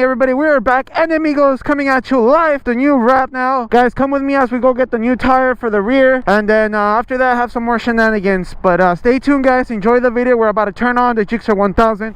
morning, everybody. We are back and amigos, coming at you live, the new wrap now. Guys, come with me as we go get the new tire for the rear, and then after that have some more shenanigans. But stay tuned, guys. Enjoy the video. We're about to turn on the GSXR 1000.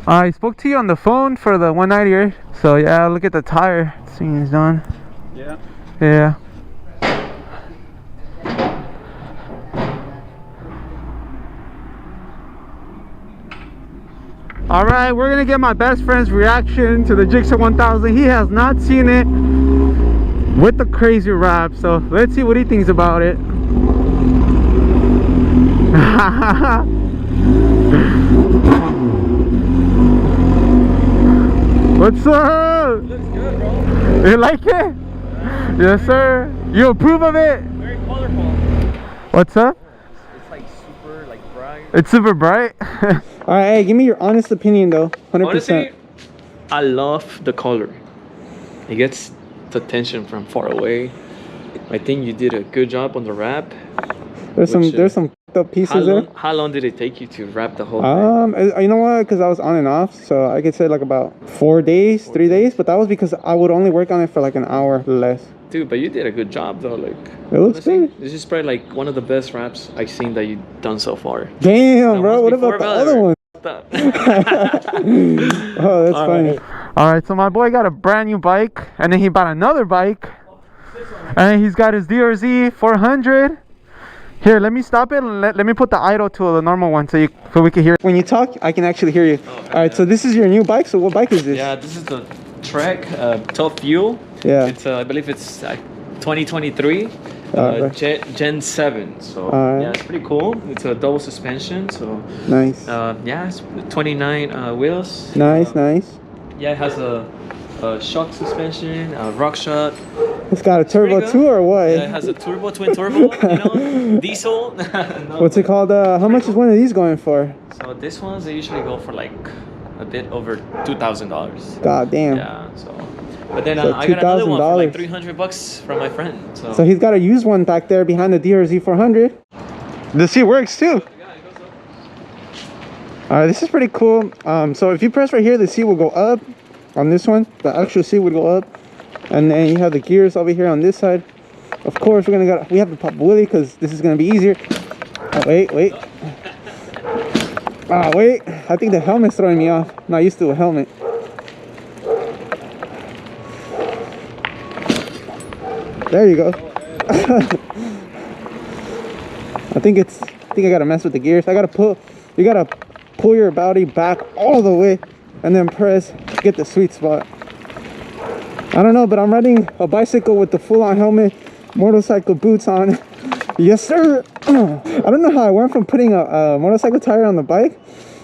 I spoke to you on the phone for the 198, so yeah, look at the tire. Seeing it's done. Yeah. Yeah. Alright, we're gonna get my best friend's reaction to the GSXR 1000. He has not seen it with the crazy wrap, so let's see what he thinks about it. What's up? Looks good, bro. You like it? Yeah. Yes, sir. You approve of it? Very colorful. What's up? It's like super bright. It's super bright. Alright, hey, give me your honest opinion though. 100%. Honestly, I love the color. It gets the attention from far away. I think you did a good job on the wrap. There's some up pieces there. How long did it take you to wrap the whole thing? You know what? Because I was on and off, so I could say like about 4 days, 3 days. But that was because I would only work on it for like an hour less. Dude, but you did a good job though. Like, it looks good. This is probably like one of the best wraps I've seen that you've done so far. Damn, bro. What about the other one? Oh, that's funny. Alright, so my boy got a brand new bike, and then he bought another bike, and he's got his DRZ 400. Here, let me stop it and let me put the idle to the normal one so we can hear. When you talk, I can actually hear you. Oh, alright, so this is your new bike. So what bike is this? Yeah, this is the Trek Top Fuel. Yeah. It's I believe it's 2023 Gen 7. So yeah, it's pretty cool. It's a double suspension. So nice. Yeah, it's 29 wheels. Nice, nice. Yeah, it has a shock suspension, rock shot. It's got a turbo too, or what? Yeah, it has a turbo, twin turbo, you know, diesel. No. What's it called? How much is one of these going for? So this ones, they usually go for like a bit over $2,000. God damn. Yeah, so. But then So I got another one for like $300 from my friend. So he's got a used one back there behind the DRZ 400. The seat works too. Alright, this is pretty cool. So if you press right here, the seat will go up. On this one, the actual seat would go up, and then you have the gears over here on this side. Of course, we have to pop wheelie because this is gonna be easier. Oh, wait. Ah, wait. I think the helmet's throwing me off. I'm not used to a helmet. There you go. I think I gotta mess with the gears. You gotta pull your body back all the way and then press, get the sweet spot. I don't know, but I'm riding a bicycle with the full-on helmet, motorcycle boots on. Yes, sir. I don't know how I went from putting a motorcycle tire on the bike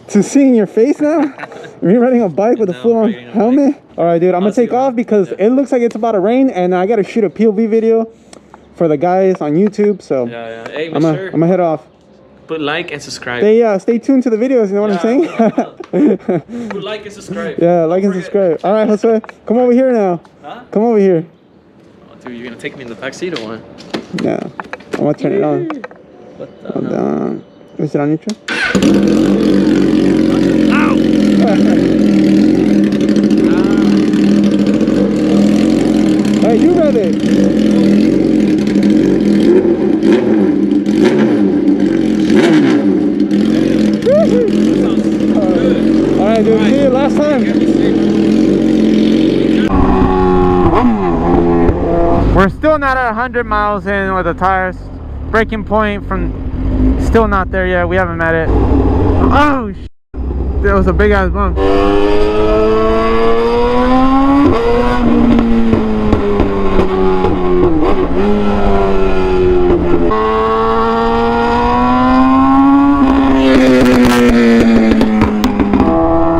to seeing your face now. You're riding a bike with a now full-on riding a helmet? All right, dude. I'm gonna I'll see take you off around. because Yeah. it looks like it's about to rain, and I gotta shoot a POV video for the guys on YouTube. So Yeah, yeah. Hey, I'm mister. gonna head off. Put like and subscribe. Stay tuned to the videos. You know what I'm saying? Put like and subscribe. Yeah, like and Don't subscribe. All right, Jose, come over here now. Huh? Come over here. Oh, dude, you're gonna take me in the back seat or what? Yeah, I'm gonna turn it on. What the Hold hell? on. Is it on neutral? Ow! Hey, you read it. All right, dude. See you last time. We're still not at 100 miles in with the tires. Breaking point from still not there yet. We haven't met it. Oh, that was a big ass bump.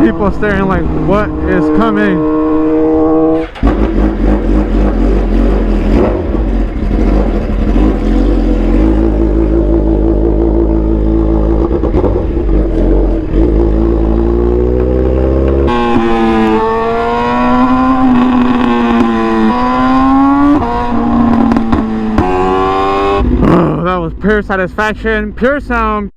People staring like, what is coming? Oh, that was pure satisfaction, pure sound.